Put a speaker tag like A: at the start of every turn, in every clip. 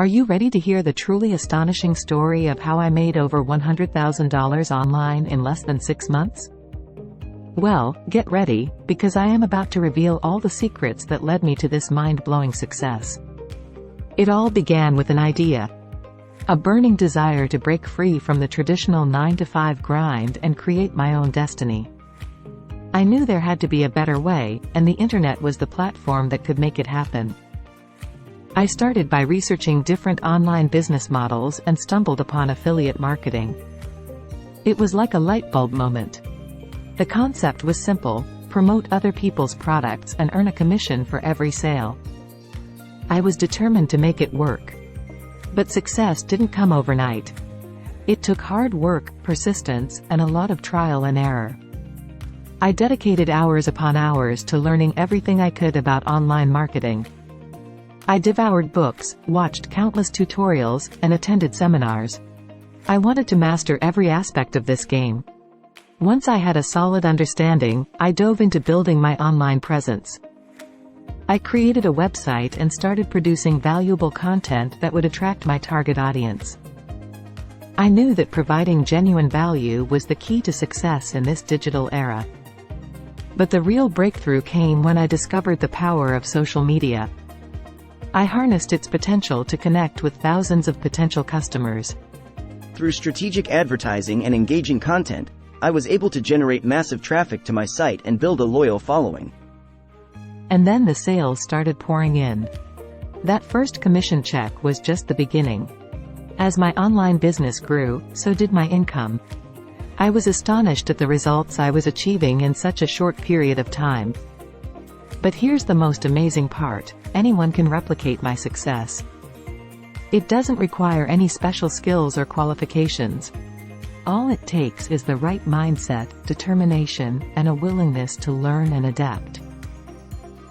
A: Are you ready to hear the truly astonishing story of how I made over $100,000 online in less than 6 months? Well, get ready, because I am about to reveal all the secrets that led me to this mind-blowing success. It all began with an idea. A burning desire to break free from the traditional 9-to-5 grind and create my own destiny. I knew there had to be a better way, and the internet was the platform that could make it happen. I started by researching different online business models and stumbled upon affiliate marketing. It was like a light bulb moment. The concept was simple: promote other people's products and earn a commission for every sale. I was determined to make it work. But success didn't come overnight. It took hard work, persistence, and a lot of trial and error. I dedicated hours upon hours to learning everything I could about online marketing. I devoured books, watched countless tutorials, and attended seminars. I wanted to master every aspect of this game. Once I had a solid understanding, I dove into building my online presence. I created a website and started producing valuable content that would attract my target audience. I knew that providing genuine value was the key to success in this digital era. But the real breakthrough came when I discovered the power of social media. I harnessed its potential to connect with thousands of potential customers.
B: Through strategic advertising and engaging content, I was able to generate massive traffic to my site and build a loyal following.
A: And then the sales started pouring in. That first commission check was just the beginning. As my online business grew, so did my income. I was astonished at the results I was achieving in such a short period of time. But here's the most amazing part: anyone can replicate my success. It doesn't require any special skills or qualifications. All it takes is the right mindset, determination, and a willingness to learn and adapt.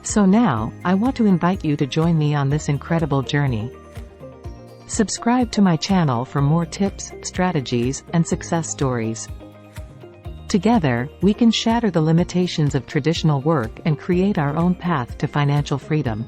A: So now, I want to invite you to join me on this incredible journey. Subscribe to my channel for more tips, strategies, and success stories. Together, we can shatter the limitations of traditional work and create our own path to financial freedom.